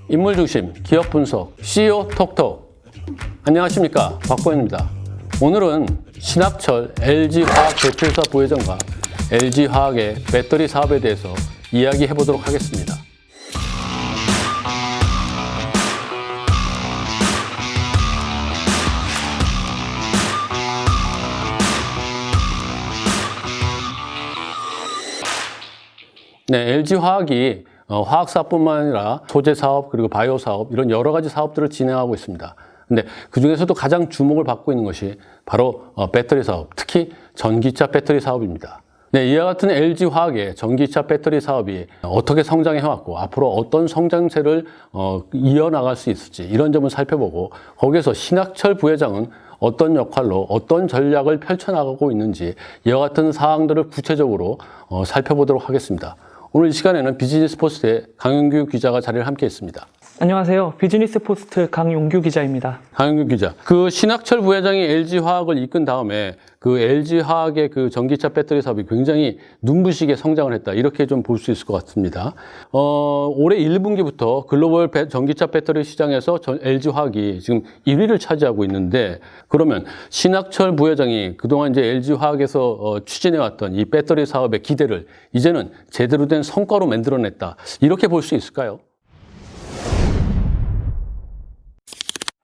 인물중심 기업 분석 CEO 톡톡. 안녕하십니까, 박보현입니다. 오늘은 신학철 LG화학 대표이사 부회장과 LG화학의 배터리 사업에 대해서 이야기해 보도록 하겠습니다. 네, LG화학이 화학사업뿐만 아니라 소재사업 그리고 바이오사업 이런 여러 가지 사업들을 진행하고 있습니다. 근데 그 중에서도 가장 주목을 받고 있는 것이 바로 배터리 사업, 특히 전기차 배터리 사업입니다. 네, 이와 같은 LG화학의 전기차 배터리 사업이 어떻게 성장해왔고 앞으로 어떤 성장세를 이어나갈 수 있을지 이런 점을 살펴보고, 거기에서 신학철 부회장은 어떤 역할로 어떤 전략을 펼쳐나가고 있는지 이와 같은 사항들을 구체적으로 살펴보도록 하겠습니다. 오늘 이 시간에는 비즈니스 포스트의 강용규 기자가 자리를 함께 했습니다. 안녕하세요. 비즈니스 포스트 강용규 기자입니다. 강용규 기자, 그 신학철 부회장이 LG화학을 이끈 다음에 그 LG화학의 그 전기차 배터리 사업이 굉장히 눈부시게 성장을 했다, 이렇게 좀 볼 수 있을 것 같습니다. 올해 1분기부터 글로벌 전기차 배터리 시장에서 LG화학이 지금 1위를 차지하고 있는데, 그러면 신학철 부회장이 그동안 이제 LG화학에서 추진해왔던 이 배터리 사업의 기대를 이제는 제대로 된 성과로 만들어냈다, 이렇게 볼 수 있을까요?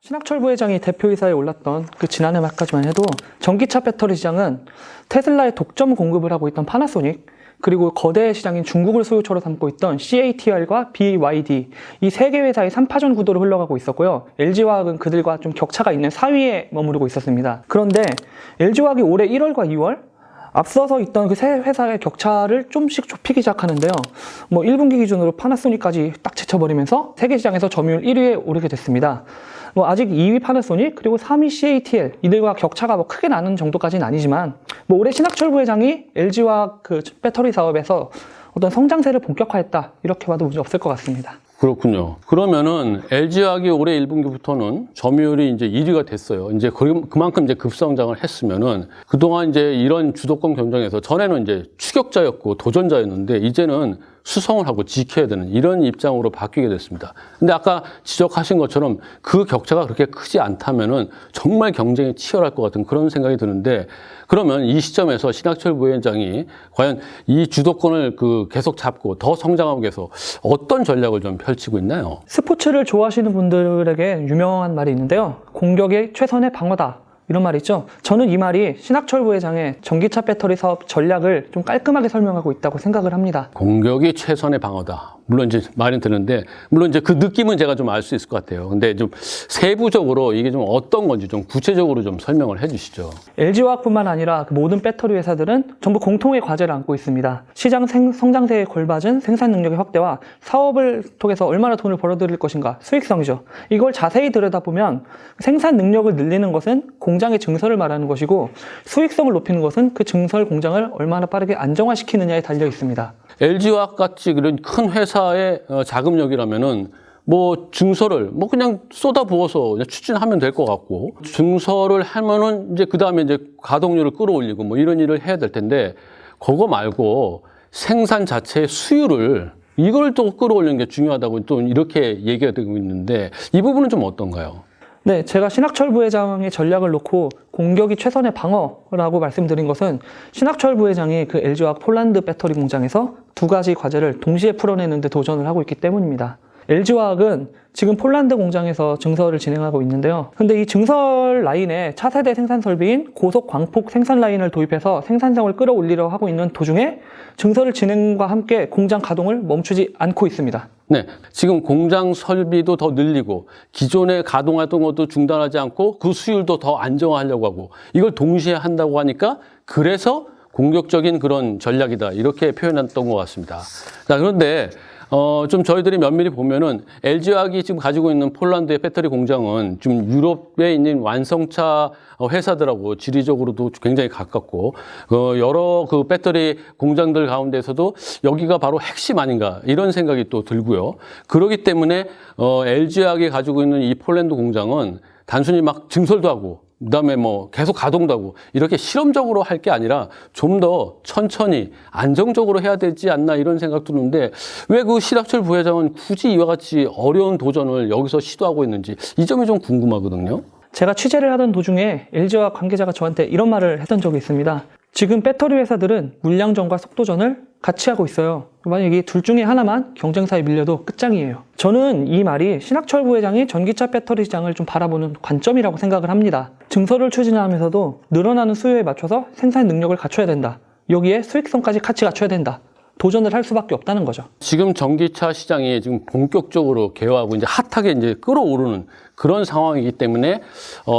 신학철 부회장이 대표이사에 올랐던 그 지난해 말까지만 해도 전기차 배터리 시장은 테슬라의 독점 공급을 하고 있던 파나소닉, 그리고 거대 시장인 중국을 소유처로 삼고 있던 CATL과 BYD, 이 세 개 회사의 3파전 구도로 흘러가고 있었고요. LG화학은 그들과 좀 격차가 있는 4위에 머무르고 있었습니다. 그런데 LG화학이 올해 1월과 2월 앞서서 있던 그 세 회사의 격차를 좀씩 좁히기 시작하는데요. 1분기 기준으로 파나소닉까지 딱 제쳐버리면서 세계 시장에서 점유율 1위에 오르게 됐습니다. 아직 2위 파나소닉 그리고 3위 CATL, 이들과 격차가 크게 나는 정도까지는 아니지만 올해 신학철 부회장이 LG화학 그 배터리 사업에서 어떤 성장세를 본격화했다, 이렇게 봐도 문제 없을 것 같습니다. 그렇군요. 그러면은 LG화학이 올해 1분기부터는 점유율이 이제 1위가 됐어요. 이제 그만큼 이제 급성장을 했으면은, 그동안 이제 이런 주도권 경쟁에서 전에는 이제 추격자였고 도전자였는데 이제는 수성을 하고 지켜야 되는 이런 입장으로 바뀌게 됐습니다. 근데 아까 지적하신 것처럼 그 격차가 그렇게 크지 않다면은 정말 경쟁이 치열할 것 같은 그런 생각이 드는데, 그러면 이 시점에서 신학철 부회장이 과연 이 주도권을 계속 잡고 더 성장하기 위해서 어떤 전략을 좀 펼치고 있나요? 스포츠를 좋아하시는 분들에게 유명한 말이 있는데요. 공격이 최선의 방어다, 이런 말이 있죠. 저는 이 말이 신학철 부회장의 전기차 배터리 사업 전략을 좀 깔끔하게 설명하고 있다고 생각을 합니다. 공격이 최선의 방어다. 물론 이제 말은 드는데, 물론 이제 그 느낌은 제가 좀 알 수 있을 것 같아요. 근데 좀 세부적으로 이게 좀 어떤 건지 좀 구체적으로 좀 설명을 해 주시죠. LG화학뿐만 아니라 그 모든 배터리 회사들은 전부 공통의 과제를 안고 있습니다. 시장 성장세에 걸맞은 생산 능력의 확대와 사업을 통해서 얼마나 돈을 벌어들일 것인가, 수익성이죠. 이걸 자세히 들여다보면 생산 능력을 늘리는 것은 공장의 증설을 말하는 것이고, 수익성을 높이는 것은 그 증설 공장을 얼마나 빠르게 안정화시키느냐에 달려 있습니다. LG화학 같이 그런 큰 회사의 자금력이라면은 증설을 그냥 쏟아부어서 그냥 추진하면 될 것 같고, 증설을 하면은 이제 그 다음에 이제 가동률을 끌어올리고 이런 일을 해야 될 텐데, 그거 말고 생산 자체의 수율을, 이걸 또 끌어올리는 게 중요하다고 또 이렇게 얘기가 되고 있는데, 이 부분은 좀 어떤가요? 네, 제가 신학철 부회장의 전략을 놓고 공격이 최선의 방어라고 말씀드린 것은, 신학철 부회장이 그 LG화학 폴란드 배터리 공장에서 두 가지 과제를 동시에 풀어내는 데 도전을 하고 있기 때문입니다. LG화학은 지금 폴란드 공장에서 증설을 진행하고 있는데요. 근데 이 증설 라인에 차세대 생산 설비인 고속 광폭 생산 라인을 도입해서 생산성을 끌어올리려 하고 있는 도중에 증설을 진행과 함께 공장 가동을 멈추지 않고 있습니다. 네, 지금 공장 설비도 더 늘리고 기존에 가동하던 것도 중단하지 않고 그 수율도 더 안정화하려고 하고, 이걸 동시에 한다고 하니까 그래서 공격적인 그런 전략이다, 이렇게 표현했던 것 같습니다. 자, 그런데 좀 저희들이 면밀히 보면은 LG화학이 지금 가지고 있는 폴란드의 배터리 공장은 지금 유럽에 있는 완성차 회사들하고 지리적으로도 굉장히 가깝고, 여러 그 배터리 공장들 가운데서도 여기가 바로 핵심 아닌가, 이런 생각이 또 들고요. 그렇기 때문에 LG화학이 가지고 있는 이 폴란드 공장은 단순히 막 증설도 하고 그다음에 뭐 계속 가동도 하고 이렇게 실험적으로 할 게 아니라 좀 더 천천히 안정적으로 해야 되지 않나 이런 생각 드는데 왜 그 신학철 부회장은 굳이 이와 같이 어려운 도전을 여기서 시도하고 있는지 이 점이 좀 궁금하거든요. 제가 취재를 하던 도중에 LG화학 관계자가 저한테 이런 말을 했던 적이 있습니다. 지금 배터리 회사들은 물량전과 속도전을 같이 하고 있어요. 만약에 둘 중에 하나만 경쟁사에 밀려도 끝장이에요. 저는 이 말이 신학철 부회장이 전기차 배터리 시장을 좀 바라보는 관점이라고 생각을 합니다. 증설을 추진하면서도 늘어나는 수요에 맞춰서 생산 능력을 갖춰야 된다. 여기에 수익성까지 같이 갖춰야 된다. 도전을 할 수밖에 없다는 거죠. 지금 전기차 시장이 지금 본격적으로 개화하고 이제 핫하게 이제 끌어오르는 그런 상황이기 때문에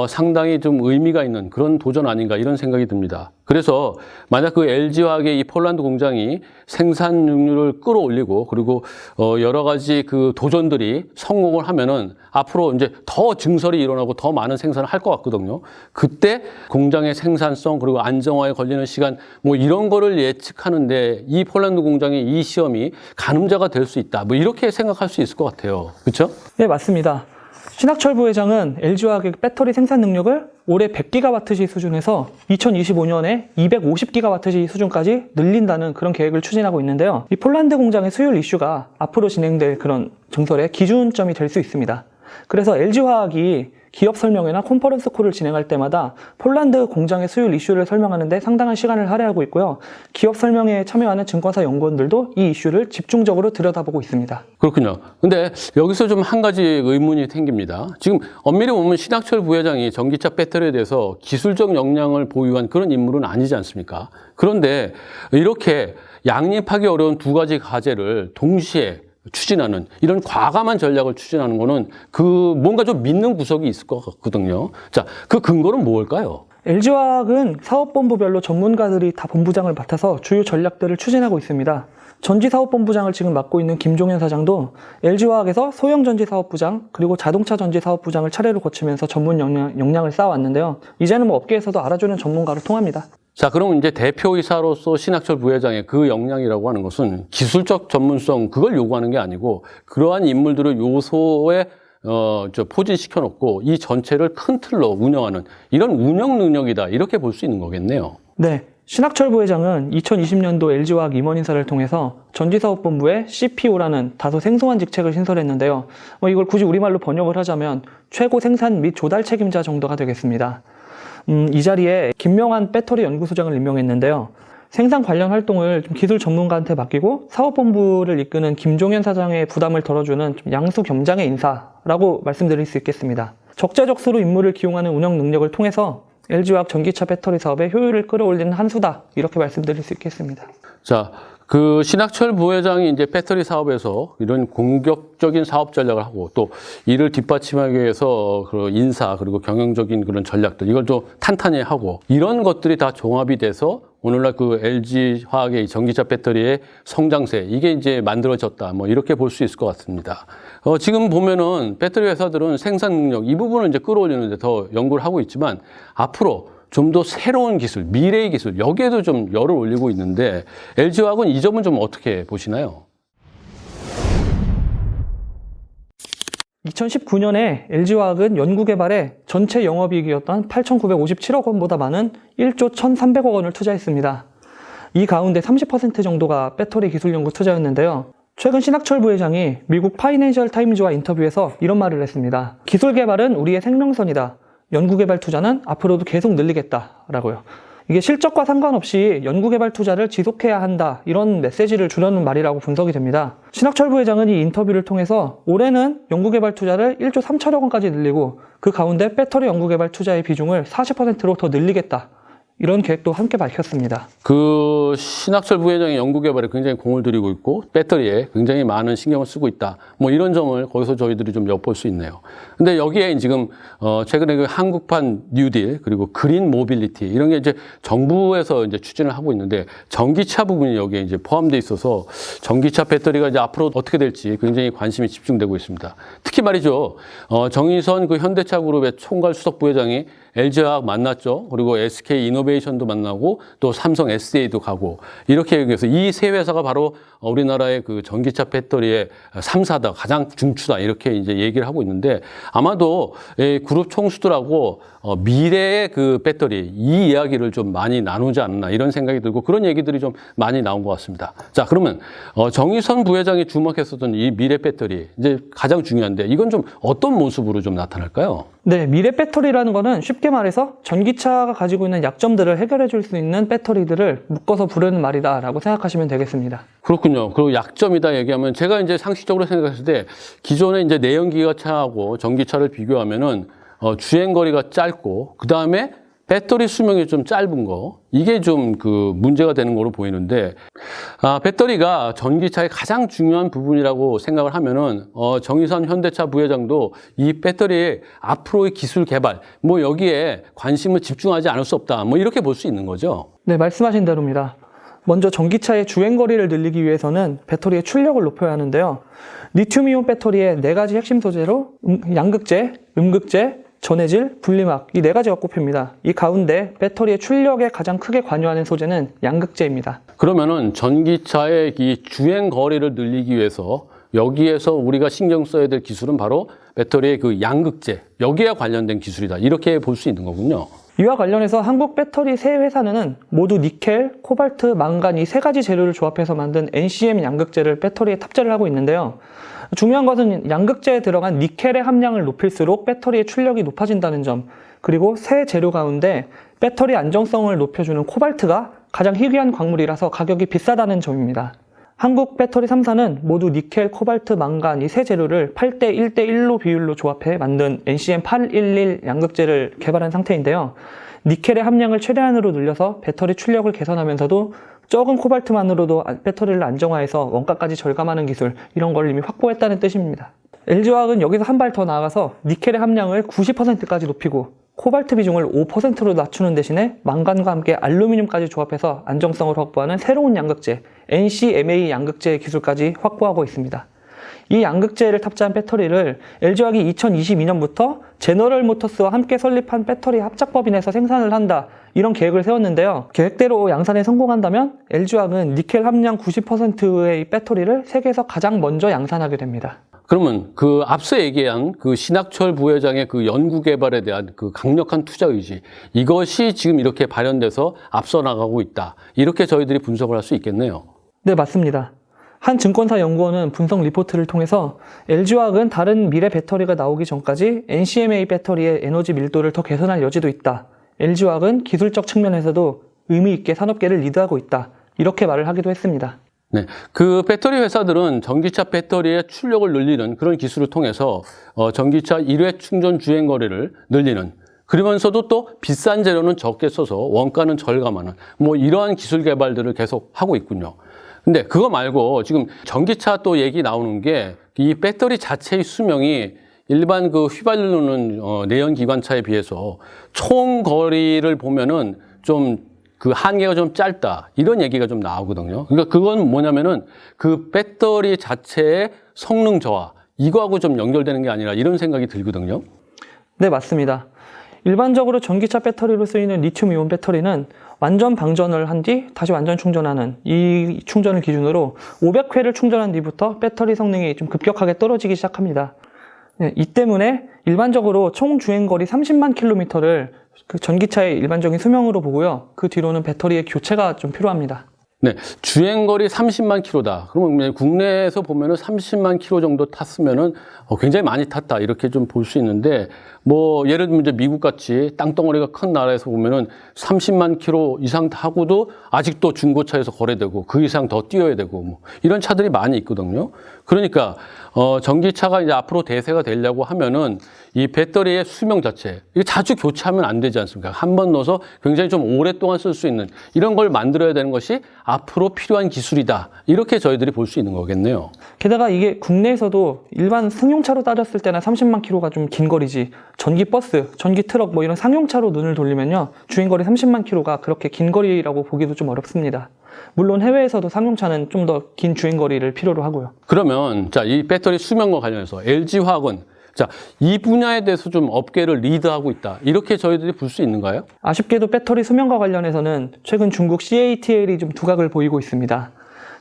상당히 좀 의미가 있는 그런 도전 아닌가 이런 생각이 듭니다. 그래서 만약 그 LG화학의 이 폴란드 공장이 생산율을 끌어올리고 그리고 여러 가지 그 도전들이 성공을 하면은 앞으로 이제 더 증설이 일어나고 더 많은 생산을 할 것 같거든요. 그때 공장의 생산성 그리고 안정화에 걸리는 시간 뭐 이런 거를 예측하는데 이 폴란드 공장의 이 시험이 가늠자가 될 수 있다. 뭐 이렇게 생각할 수 있을 것 같아요. 그렇죠? 네, 맞습니다. 신학철 부회장은 LG화학의 배터리 생산 능력을 올해 100GWh 수준에서 2025년에 250GWh 수준까지 늘린다는 그런 계획을 추진하고 있는데요. 이 폴란드 공장의 수율 이슈가 앞으로 진행될 그런 증설의 기준점이 될 수 있습니다. 그래서 LG화학이 기업 설명회나 컨퍼런스 콜을 진행할 때마다 폴란드 공장의 수율 이슈를 설명하는데 상당한 시간을 할애하고 있고요. 기업 설명회에 참여하는 증권사 연구원들도 이 이슈를 집중적으로 들여다보고 있습니다. 그렇군요. 근데 여기서 좀 한 가지 의문이 생깁니다. 지금 엄밀히 보면 신학철 부회장이 전기차 배터리에 대해서 기술적 역량을 보유한 그런 인물은 아니지 않습니까? 그런데 이렇게 양립하기 어려운 두 가지 과제를 동시에 추진하는 이런 과감한 전략을 추진하는 거는 그 뭔가 좀 믿는 구석이 있을 것 같거든요. 자, 그 근거는 뭘까요? LG화학은 사업본부별로 전문가들이 다 본부장을 맡아서 주요 전략들을 추진하고 있습니다. 전지사업본부장을 지금 맡고 있는 김종현 사장도 LG화학에서 소형전지사업부장 그리고 자동차전지사업부장을 차례로 거치면서 전문 역량을 쌓아왔는데요. 이제는 뭐 업계에서도 알아주는 전문가로 통합니다. 자, 그럼 이제 대표이사로서 신학철 부회장의 그 역량이라고 하는 것은 기술적 전문성 그걸 요구하는 게 아니고 그러한 인물들을 요소에 포진시켜 놓고 이 전체를 큰 틀로 운영하는 이런 운영 능력이다 이렇게 볼 수 있는 거겠네요. 네. 신학철 부회장은 2020년도 LG화학 임원 인사를 통해서 전지사업본부에 CPO라는 다소 생소한 직책을 신설했는데요. 이걸 굳이 우리말로 번역을 하자면 최고 생산 및 조달 책임자 정도가 되겠습니다. 이 자리에 김명환 배터리 연구소장을 임명했는데요. 생산 관련 활동을 좀 기술 전문가한테 맡기고 사업본부를 이끄는 김종현 사장의 부담을 덜어주는 좀 양수 겸장의 인사라고 말씀드릴 수 있겠습니다. 적재적소로 인물을 기용하는 운영 능력을 통해서 LG화학 전기차 배터리 사업의 효율을 끌어올리는 한 수다 이렇게 말씀드릴 수 있겠습니다. 자, 그 신학철 부회장이 이제 배터리 사업에서 이런 공격적인 사업 전략을 하고 또 이를 뒷받침하기 위해서 그 인사 그리고 경영적인 그런 전략들 이걸 좀 탄탄히 하고 이런 것들이 다 종합이 돼서 오늘날 그 LG화학의 전기차 배터리의 성장세 이게 이제 만들어졌다 뭐 이렇게 볼 수 있을 것 같습니다. 지금 보면은 배터리 회사들은 생산 능력 이 부분을 이제 끌어올리는데 더 연구를 하고 있지만 앞으로 좀 더 새로운 기술, 미래의 기술 여기에도 좀 열을 올리고 있는데 LG화학은 이 점은 좀 어떻게 보시나요? 2019년에 LG화학은 연구개발에 전체 영업이익이었던 8,957억 원보다 많은 1조 1,300억 원을 투자했습니다. 이 가운데 30% 정도가 배터리 기술 연구 투자였는데요. 최근 신학철 부회장이 미국 파이낸셜 타임즈와 인터뷰에서 이런 말을 했습니다. 기술 개발은 우리의 생명선이다. 연구개발 투자는 앞으로도 계속 늘리겠다라고요. 이게 실적과 상관없이 연구개발 투자를 지속해야 한다 이런 메시지를 주려는 말이라고 분석이 됩니다. 신학철 부회장은 이 인터뷰를 통해서 올해는 연구개발 투자를 1조 3천억 원까지 늘리고 그 가운데 배터리 연구개발 투자의 비중을 40%로 더 늘리겠다. 이런 계획도 함께 밝혔습니다. 그 신학철 부회장의 연구개발에 굉장히 공을 들이고 있고 배터리에 굉장히 많은 신경을 쓰고 있다. 뭐 이런 점을 거기서 저희들이 좀 엿볼 수 있네요. 근데 여기에 지금 최근에 그 한국판 뉴딜 그리고 그린 모빌리티 이런 게 이제 정부에서 이제 추진을 하고 있는데 전기차 부분이 여기에 이제 포함되어 있어서 전기차 배터리가 이제 앞으로 어떻게 될지 굉장히 관심이 집중되고 있습니다. 특히 말이죠. 정의선 그 현대차 그룹의 총괄 수석 부회장이 LG화학 만났죠. 그리고 SK 이노 이노베이션도 만나고 또 삼성 SDA도 가고 이렇게 얘기해서 이 세 회사가 바로 우리나라의 그 전기차 배터리의 3사다, 가장 중추다 이렇게 이제 얘기를 하고 있는데 아마도 이 그룹 총수들하고 미래의 그 배터리 이 이야기를 좀 많이 나누지 않나 이런 생각이 들고 그런 얘기들이 좀 많이 나온 것 같습니다. 자, 그러면 정의선 부회장이 주목했었던 이 미래 배터리 이제 가장 중요한데 이건 좀 어떤 모습으로 좀 나타날까요? 네, 미래 배터리라는 거는 쉽게 말해서 전기차가 가지고 있는 약점들을 해결해 줄 수 있는 배터리들을 묶어서 부르는 말이다라고 생각하시면 되겠습니다. 그렇군요. 그리고 약점이다 얘기하면 제가 이제 상식적으로 생각했을 때 기존에 이제 내연기관차하고 전기차를 비교하면은 주행 거리가 짧고 그 다음에 배터리 수명이 좀 짧은 거 이게 좀 그 문제가 되는 거로 보이는데 배터리가 전기차의 가장 중요한 부분이라고 생각을 하면은 정의선 현대차 부회장도 이 배터리의 앞으로의 기술 개발 뭐 여기에 관심을 집중하지 않을 수 없다 뭐 이렇게 볼 수 있는 거죠. 네, 말씀하신 대로입니다. 먼저 전기차의 주행거리를 늘리기 위해서는 배터리의 출력을 높여야 하는데요. 리튬이온 배터리의 4가지 핵심 소재로 양극재, 음극재, 전해질, 분리막 이 4가지가 꼽힙니다. 이 가운데 배터리의 출력에 가장 크게 관여하는 소재는 양극재입니다. 그러면은 전기차의 이 주행 거리를 늘리기 위해서 여기에서 우리가 신경 써야 될 기술은 바로 배터리의 그 양극재 여기에 관련된 기술이다 이렇게 볼 수 있는 거군요. 이와 관련해서 한국 배터리 세 회사는 모두 니켈, 코발트, 망간 이 3가지 재료를 조합해서 만든 NCM 양극재를 배터리에 탑재를 하고 있는데요. 중요한 것은 양극재에 들어간 니켈의 함량을 높일수록 배터리의 출력이 높아진다는 점, 그리고 세 재료 가운데 배터리 안정성을 높여주는 코발트가 가장 희귀한 광물이라서 가격이 비싸다는 점입니다. 한국 배터리 3사는 모두 니켈, 코발트, 망간 이 세 재료를 8대 1대 1로 비율로 조합해 만든 NCM811 양극재를 개발한 상태인데요. 니켈의 함량을 최대한으로 늘려서 배터리 출력을 개선하면서도 적은 코발트만으로도 배터리를 안정화해서 원가까지 절감하는 기술 이런 걸 이미 확보했다는 뜻입니다. LG화학은 여기서 한 발 더 나아가서 니켈의 함량을 90%까지 높이고 코발트 비중을 5%로 낮추는 대신에 망간과 함께 알루미늄까지 조합해서 안정성을 확보하는 새로운 양극재 NCMA 양극재 기술까지 확보하고 있습니다. 이 양극재를 탑재한 배터리를 LG화학이 2022년부터 제너럴 모터스와 함께 설립한 배터리 합작법인에서 생산을 한다 이런 계획을 세웠는데요. 계획대로 양산에 성공한다면 LG화학은 니켈 함량 90%의 배터리를 세계에서 가장 먼저 양산하게 됩니다. 그러면 그 앞서 얘기한 그 신학철 부회장의 그 연구 개발에 대한 그 강력한 투자 의지 이것이 지금 이렇게 발현돼서 앞서 나가고 있다. 이렇게 저희들이 분석을 할 수 있겠네요. 네, 맞습니다. 한 증권사 연구원은 분석 리포트를 통해서 LG화학은 다른 미래 배터리가 나오기 전까지 NCMA 배터리의 에너지 밀도를 더 개선할 여지도 있다. LG화학은 기술적 측면에서도 의미 있게 산업계를 리드하고 있다. 이렇게 말을 하기도 했습니다. 네, 그 배터리 회사들은 전기차 배터리의 출력을 늘리는 그런 기술을 통해서 전기차 1회 충전 주행 거리를 늘리는 그러면서도 또 비싼 재료는 적게 써서 원가는 절감하는 뭐 이러한 기술 개발들을 계속 하고 있군요. 근데 그거 말고 지금 전기차 또 얘기 나오는 게 이 배터리 자체의 수명이 일반 그 휘발유는 내연기관차에 비해서 총 거리를 보면은 좀 그 한계가 좀 짧다 이런 얘기가 좀 나오거든요. 그러니까 그건 뭐냐면은 그 배터리 자체의 성능 저하 이거하고 좀 연결되는 게 아니라 이런 생각이 들거든요. 네, 맞습니다. 일반적으로 전기차 배터리로 쓰이는 리튬이온 배터리는 완전 방전을 한 뒤 다시 완전 충전하는 이 충전을 기준으로 500회를 충전한 뒤부터 배터리 성능이 좀 급격하게 떨어지기 시작합니다. 네, 이 때문에 일반적으로 총 주행거리 30만 킬로미터를 그 전기차의 일반적인 수명으로 보고요. 그 뒤로는 배터리의 교체가 좀 필요합니다. 네, 주행거리 30만 킬로다. 그러면 국내에서 보면은 30만 킬로 정도 탔으면은 굉장히 많이 탔다 이렇게 좀 볼 수 있는데 뭐 예를 들면 이제 미국 같이 땅덩어리가 큰 나라에서 보면은 30만 킬로 이상 타고도 아직도 중고차에서 거래되고 그 이상 더 뛰어야 되고 뭐 이런 차들이 많이 있거든요. 그러니까 전기차가 이제 앞으로 대세가 되려고 하면은 이 배터리의 수명 자체 이게 자주 교체하면 안 되지 않습니까? 한 번 넣어서 굉장히 좀 오랫동안 쓸 수 있는 이런 걸 만들어야 되는 것이 앞으로 필요한 기술이다. 이렇게 저희들이 볼 수 있는 거겠네요. 게다가 이게 국내에서도 일반 승용차로 따졌을 때나 30만 킬로가 좀 긴 거리지 전기 버스, 전기 트럭 뭐 이런 상용차로 눈을 돌리면요. 주행거리 30만 킬로가 그렇게 긴 거리라고 보기도 좀 어렵습니다. 물론 해외에서도 상용차는 좀 더 긴 주행거리를 필요로 하고요. 그러면 자, 이 배터리 수명과 관련해서 LG화학은 자, 이 분야에 대해서 좀 업계를 리드하고 있다. 이렇게 저희들이 볼 수 있는가요? 아쉽게도 배터리 수명과 관련해서는 최근 중국 CATL이 좀 두각을 보이고 있습니다.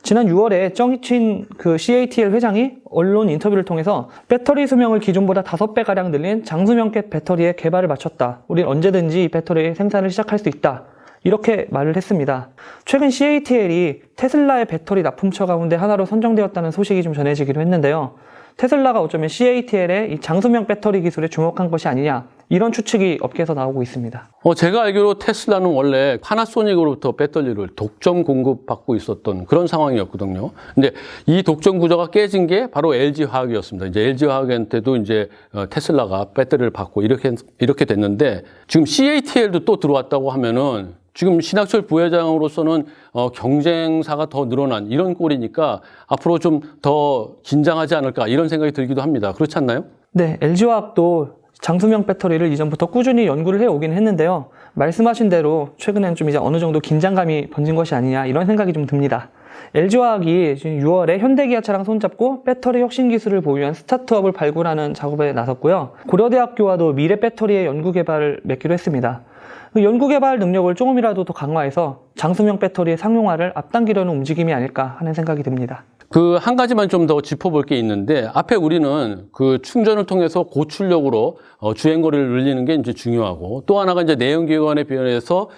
지난 6월에 정이친 그 CATL 회장이 언론 인터뷰를 통해서 배터리 수명을 기존보다 5배가량 늘린 장수명계 배터리의 개발을 마쳤다. 우린 언제든지 이 배터리 생산을 시작할 수 있다. 이렇게 말을 했습니다. 최근 CATL이 테슬라의 배터리 납품처 가운데 하나로 선정되었다는 소식이 좀 전해지기도 했는데요. 테슬라가 어쩌면 CATL의 이 장수명 배터리 기술에 주목한 것이 아니냐, 이런 추측이 업계에서 나오고 있습니다. 제가 알기로 테슬라는 원래 파나소닉으로부터 배터리를 독점 공급받고 있었던 그런 상황이었거든요. 근데 이 독점 구조가 깨진 게 바로 LG화학이었습니다. 이제 LG화학한테도 이제 테슬라가 배터리를 받고 이렇게 됐는데, 지금 CATL도 또 들어왔다고 하면은 지금 신학철 부회장으로서는 경쟁사가 더 늘어난 이런 꼴이니까 앞으로 좀 더 긴장하지 않을까, 이런 생각이 들기도 합니다. 그렇지 않나요? 네, LG화학도 장수명 배터리를 이전부터 꾸준히 연구를 해오긴 했는데요. 말씀하신 대로 최근엔 좀 이제 어느 정도 긴장감이 번진 것이 아니냐, 이런 생각이 좀 듭니다. LG화학이 지금 6월에 현대기아차랑 손잡고 배터리 혁신 기술을 보유한 스타트업을 발굴하는 작업에 나섰고요. 고려대학교와도 미래 배터리의 연구 개발을 맺기로 했습니다. 그 연구 개발 능력을 조금이라도 더 강화해서 장수명 배터리의 상용화를 앞당기려는 움직임이 아닐까 하는 생각이 듭니다. 그 한 가지만 좀 더 짚어볼 게 있는데, 앞에 우리는 그 충전을 통해서 고출력으로 주행거리를 늘리는 게 이제 중요하고, 또 하나가 이제 내연기관에 비해서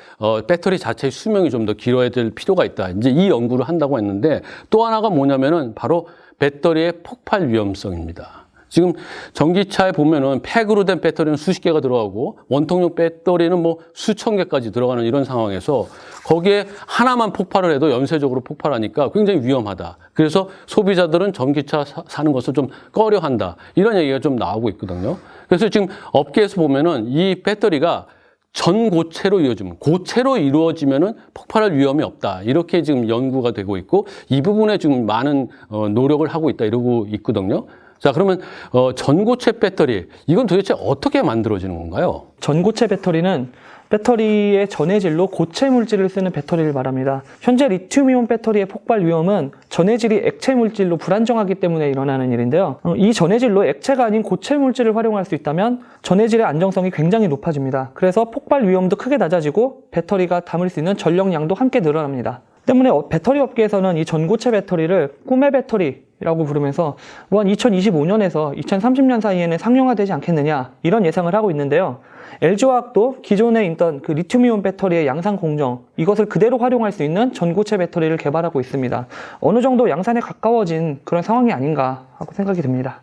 배터리 자체의 수명이 좀 더 길어야 될 필요가 있다. 이제 이 연구를 한다고 했는데, 또 하나가 뭐냐면은 바로 배터리의 폭발 위험성입니다. 지금 전기차에 보면은 팩으로 된 배터리는 수십 개가 들어가고 원통용 배터리는 뭐 수천 개까지 들어가는 이런 상황에서 거기에 하나만 폭발을 해도 연쇄적으로 폭발하니까 굉장히 위험하다. 그래서 소비자들은 전기차 사는 것을 좀 꺼려한다. 이런 얘기가 좀 나오고 있거든요. 그래서 지금 업계에서 보면은 이 배터리가 전고체로 이루어지면은 폭발할 위험이 없다. 이렇게 지금 연구가 되고 있고, 이 부분에 지금 많은 노력을 하고 있다. 이러고 있거든요. 자, 그러면 전고체 배터리, 이건 도대체 어떻게 만들어지는 건가요? 전고체 배터리는 배터리의 전해질로 고체 물질을 쓰는 배터리를 말합니다. 현재 리튬이온 배터리의 폭발 위험은 전해질이 액체 물질로 불안정하기 때문에 일어나는 일인데요. 이 전해질로 액체가 아닌 고체 물질을 활용할 수 있다면 전해질의 안정성이 굉장히 높아집니다. 그래서 폭발 위험도 크게 낮아지고 배터리가 담을 수 있는 전력량도 함께 늘어납니다. 때문에 배터리 업계에서는 이 전고체 배터리를 꿈의 배터리라고 부르면서 한 2025년에서 2030년 사이에는 상용화되지 않겠느냐, 이런 예상을 하고 있는데요. LG화학도 기존에 있던 그 리튬이온 배터리의 양산 공정, 이것을 그대로 활용할 수 있는 전고체 배터리를 개발하고 있습니다. 어느 정도 양산에 가까워진 그런 상황이 아닌가 하고 생각이 듭니다.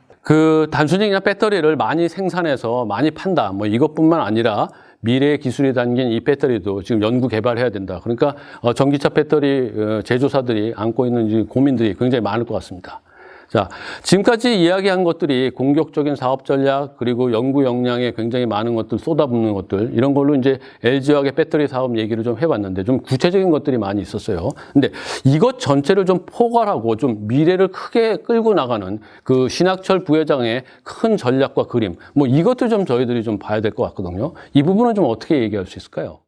단순히 그냥 배터리를 많이 생산해서 많이 판다, 뭐 이것뿐만 아니라 미래의 기술이 담긴 이 배터리도 지금 연구 개발해야 된다. 그러니까 전기차 배터리 제조사들이 안고 있는 이 고민들이 굉장히 많을 것 같습니다. 자, 지금까지 이야기한 것들이 공격적인 사업 전략, 그리고 연구 역량에 굉장히 많은 것들 쏟아붓는 것들, 이런 걸로 이제 LG화학의 배터리 사업 얘기를 좀 해봤는데, 좀 구체적인 것들이 많이 있었어요. 근데 이것 전체를 좀 포괄하고 좀 미래를 크게 끌고 나가는 그 신학철 부회장의 큰 전략과 그림, 뭐 이것도 좀 저희들이 좀 봐야 될 것 같거든요. 이 부분은 좀 어떻게 얘기할 수 있을까요?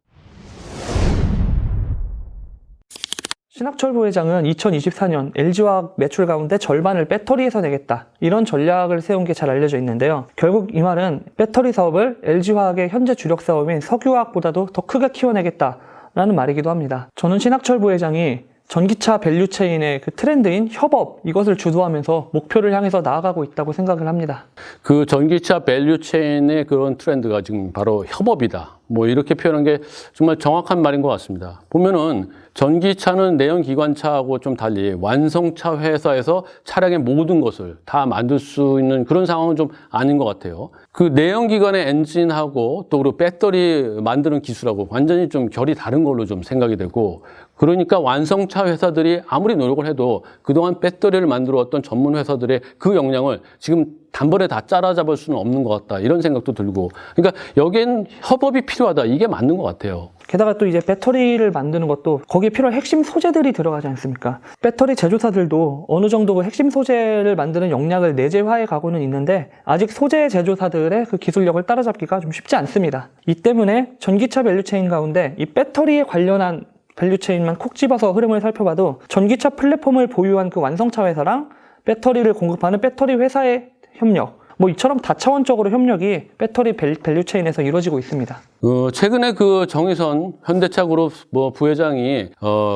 신학철 부회장은 2024년 LG화학 매출 가운데 절반을 배터리에서 내겠다, 이런 전략을 세운 게 잘 알려져 있는데요. 결국 이 말은 배터리 사업을 LG화학의 현재 주력 사업인 석유화학보다도 더 크게 키워내겠다라는 말이기도 합니다. 저는 신학철 부회장이 전기차 밸류체인의 그 트렌드인 협업, 이것을 주도하면서 목표를 향해서 나아가고 있다고 생각을 합니다. 그 전기차 밸류체인의 그런 트렌드가 지금 바로 협업이다. 뭐 이렇게 표현한 게 정말 정확한 말인 것 같습니다. 보면은 전기차는 내연기관차하고 좀 달리 완성차 회사에서 차량의 모든 것을 다 만들 수 있는 그런 상황은 좀 아닌 것 같아요. 그 내연기관의 엔진하고 또 그리고 배터리 만드는 기술하고 완전히 좀 결이 다른 걸로 좀 생각이 되고, 그러니까 완성차 회사들이 아무리 노력을 해도 그동안 배터리를 만들어 왔던 전문 회사들의 그 역량을 지금 단번에 다 따라잡을 수는 없는 것 같다, 이런 생각도 들고, 그러니까 여기엔 협업이 필요하다, 이게 맞는 것 같아요. 게다가 또 이제 배터리를 만드는 것도 거기에 필요한 핵심 소재들이 들어가지 않습니까? 배터리 제조사들도 어느 정도 그 핵심 소재를 만드는 역량을 내재화해 가고는 있는데, 아직 소재 제조사들의 그 기술력을 따라잡기가 좀 쉽지 않습니다. 이 때문에 전기차 밸류체인 가운데 이 배터리에 관련한 밸류체인만 콕 집어서 흐름을 살펴봐도 전기차 플랫폼을 보유한 그 완성차 회사랑 배터리를 공급하는 배터리 회사의 협력, 뭐 이처럼 다차원적으로 협력이 배터리 밸류체인에서 이루어지고 있습니다. 최근에 그 정의선 현대차 그룹 부회장이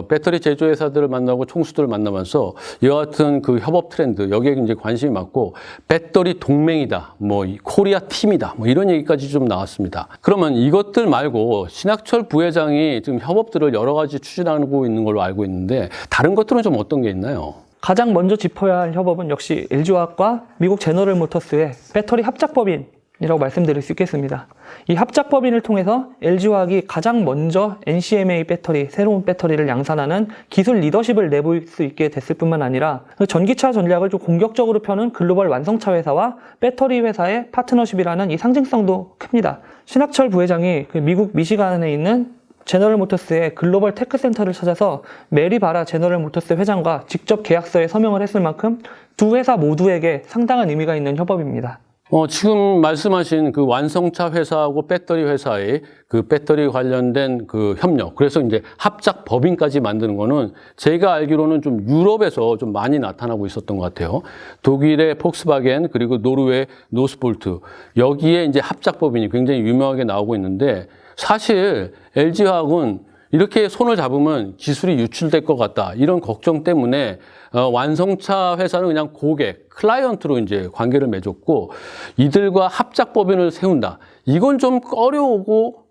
배터리 제조회사들을 만나고 총수들을 만나면서 이와 같은 그 협업 트렌드 여기에 이제 관심이 많고 배터리 동맹이다, 이 코리아 팀이다, 이런 얘기까지 좀 나왔습니다. 그러면 이것들 말고 신학철 부회장이 지금 협업들을 여러 가지 추진하고 있는 걸로 알고 있는데 다른 것들은 좀 어떤 게 있나요? 가장 먼저 짚어야 할 협업은 역시 LG화학과 미국 제너럴 모터스의 배터리 합작법인이라고 말씀드릴 수 있겠습니다. 이 합작법인을 통해서 LG화학이 가장 먼저 NCMA 배터리, 새로운 배터리를 양산하는 기술 리더십을 내보일 수 있게 됐을 뿐만 아니라 전기차 전략을 좀 공격적으로 펴는 글로벌 완성차 회사와 배터리 회사의 파트너십이라는 이 상징성도 큽니다. 신학철 부회장이 그 미국 미시간에 있는 제너럴 모터스의 글로벌 테크센터를 찾아서 메리 바라 제너럴 모터스 회장과 직접 계약서에 서명을 했을 만큼 두 회사 모두에게 상당한 의미가 있는 협업입니다. 지금 말씀하신 그 완성차 회사하고 배터리 회사의 그 배터리 관련된 그 협력, 그래서 이제 합작 법인까지 만드는 거는 제가 알기로는 좀 유럽에서 좀 많이 나타나고 있었던 것 같아요. 독일의 폭스바겐 그리고 노르웨이 노스볼트 여기에 이제 합작 법인이 굉장히 유명하게 나오고 있는데 사실 LG화학은 이렇게 손을 잡으면 기술이 유출될 것 같다. 이런 걱정 때문에 완성차 회사는 그냥 고객, 클라이언트로 이제 관계를 맺었고 이들과 합작법인을 세운다. 이건 좀 꺼려오고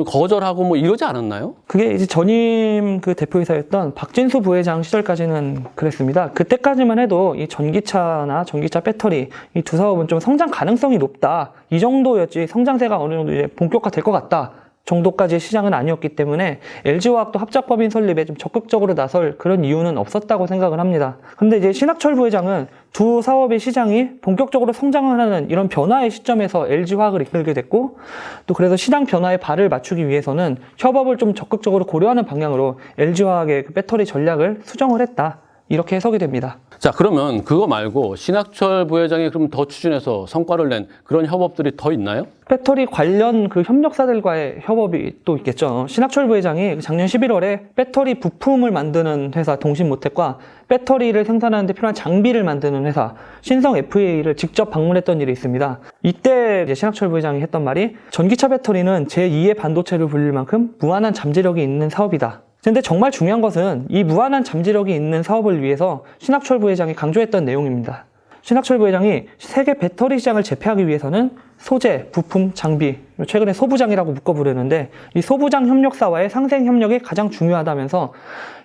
거절하고 이러지 않았나요? 그게 이제 전임 그 대표이사였던 박진수 부회장 시절까지는 그랬습니다. 그때까지만 해도 이 전기차나 전기차 배터리 이 두 사업은 좀 성장 가능성이 높다. 이 정도였지 성장세가 어느 정도 이제 본격화될 것 같다. 정도까지의 시장은 아니었기 때문에 LG화학도 합작법인 설립에 좀 적극적으로 나설 그런 이유는 없었다고 생각을 합니다. 근데 이제 신학철 부회장은 두 사업의 시장이 본격적으로 성장을 하는 이런 변화의 시점에서 LG화학을 이끌게 됐고 또 그래서 시장 변화에 발을 맞추기 위해서는 협업을 좀 적극적으로 고려하는 방향으로 LG화학의 그 배터리 전략을 수정을 했다. 이렇게 해석이 됩니다. 자, 그러면 그거 말고 신학철 부회장이 그럼 더 추진해서 성과를 낸 그런 협업들이 더 있나요? 배터리 관련 그 협력사들과의 협업이 또 있겠죠. 신학철 부회장이 작년 11월에 배터리 부품을 만드는 회사 동신모텍과 배터리를 생산하는 데 필요한 장비를 만드는 회사 신성 FA를 직접 방문했던 일이 있습니다. 이때 이제 신학철 부회장이 했던 말이 전기차 배터리는 제2의 반도체를 불릴 만큼 무한한 잠재력이 있는 사업이다. 근데 정말 중요한 것은 이 무한한 잠재력이 있는 사업을 위해서 신학철 부회장이 강조했던 내용입니다. 신학철 부회장이 세계 배터리 시장을 제패하기 위해서는 소재, 부품, 장비, 최근에 소부장이라고 묶어 부르는데 이 소부장 협력사와의 상생 협력이 가장 중요하다면서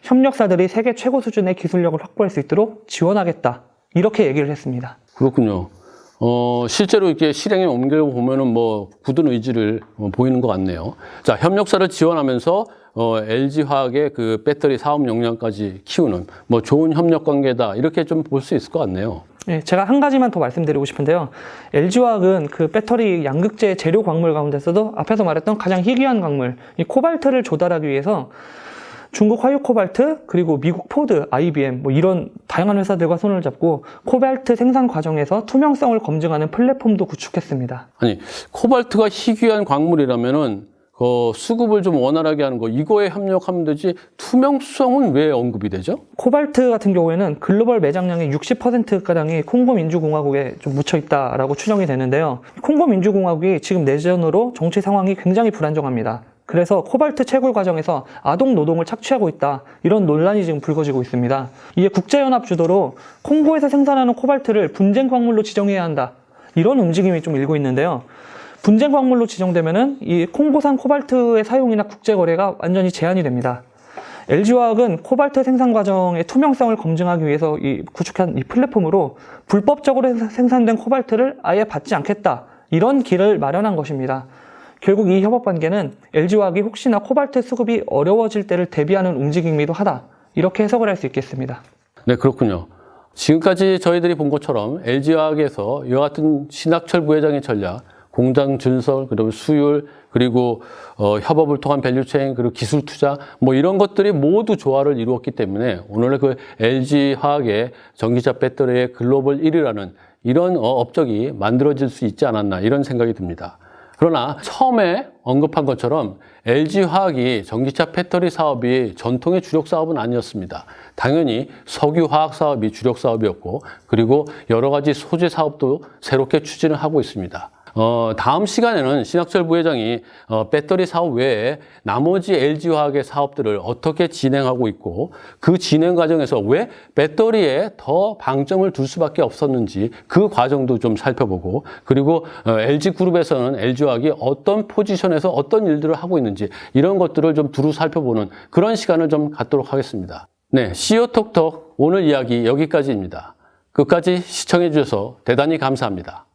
협력사들이 세계 최고 수준의 기술력을 확보할 수 있도록 지원하겠다. 이렇게 얘기를 했습니다. 그렇군요. 실제로 이렇게 실행에 옮겨보면은 굳은 의지를 보이는 것 같네요. 자, 협력사를 지원하면서 LG화학의 그 배터리 사업 역량까지 키우는 좋은 협력 관계다. 이렇게 좀 볼 수 있을 것 같네요. 네, 제가 한 가지만 더 말씀드리고 싶은데요. LG화학은 그 배터리 양극재 재료 광물 가운데서도 앞에서 말했던 가장 희귀한 광물, 이 코발트를 조달하기 위해서 중국 화유코발트 그리고 미국 포드, IBM 이런 다양한 회사들과 손을 잡고 코발트 생산 과정에서 투명성을 검증하는 플랫폼도 구축했습니다. 아니, 코발트가 희귀한 광물이라면은 수급을 좀 원활하게 하는 거 이거에 협력하면 되지 투명성은 왜 언급이 되죠? 코발트 같은 경우에는 글로벌 매장량의 60%가량이 콩고민주공화국에 좀 묻혀 있다라고 추정이 되는데요. 콩고민주공화국이 지금 내전으로 정치 상황이 굉장히 불안정합니다. 그래서 코발트 채굴 과정에서 아동 노동을 착취하고 있다. 이런 논란이 지금 불거지고 있습니다. 이에 국제연합 주도로 콩고에서 생산하는 코발트를 분쟁 광물로 지정해야 한다. 이런 움직임이 좀 일고 있는데요. 분쟁 광물로 지정되면은 이 콩고산 코발트의 사용이나 국제 거래가 완전히 제한이 됩니다. LG화학은 코발트 생산 과정의 투명성을 검증하기 위해서 구축한 이 플랫폼으로 불법적으로 생산된 코발트를 아예 받지 않겠다. 이런 길을 마련한 것입니다. 결국 이 협업 관계는 LG화학이 혹시나 코발트 수급이 어려워질 때를 대비하는 움직임이기도 하다. 이렇게 해석을 할 수 있겠습니다. 네, 그렇군요. 지금까지 저희들이 본 것처럼 LG화학에서 이와 같은 신학철 부회장의 전략, 공장 증설, 그리고 수율, 그리고 협업을 통한 밸류체인, 그리고 기술 투자, 이런 것들이 모두 조화를 이루었기 때문에 오늘의 그 LG화학의 전기차 배터리의 글로벌 1위라는 이런 업적이 만들어질 수 있지 않았나 이런 생각이 듭니다. 그러나 처음에 언급한 것처럼 LG화학이 전기차 배터리 사업이 전통의 주력 사업은 아니었습니다. 당연히 석유화학 사업이 주력 사업이었고 그리고 여러 가지 소재 사업도 새롭게 추진을 하고 있습니다. 다음 시간에는 신학철 부회장이 배터리 사업 외에 나머지 LG화학의 사업들을 어떻게 진행하고 있고 그 진행 과정에서 왜 배터리에 더 방점을 둘 수밖에 없었는지 그 과정도 좀 살펴보고 그리고 LG그룹에서는 LG화학이 어떤 포지션에서 어떤 일들을 하고 있는지 이런 것들을 좀 두루 살펴보는 그런 시간을 좀 갖도록 하겠습니다. 네, CEO톡톡 오늘 이야기 여기까지입니다. 끝까지 시청해 주셔서 대단히 감사합니다.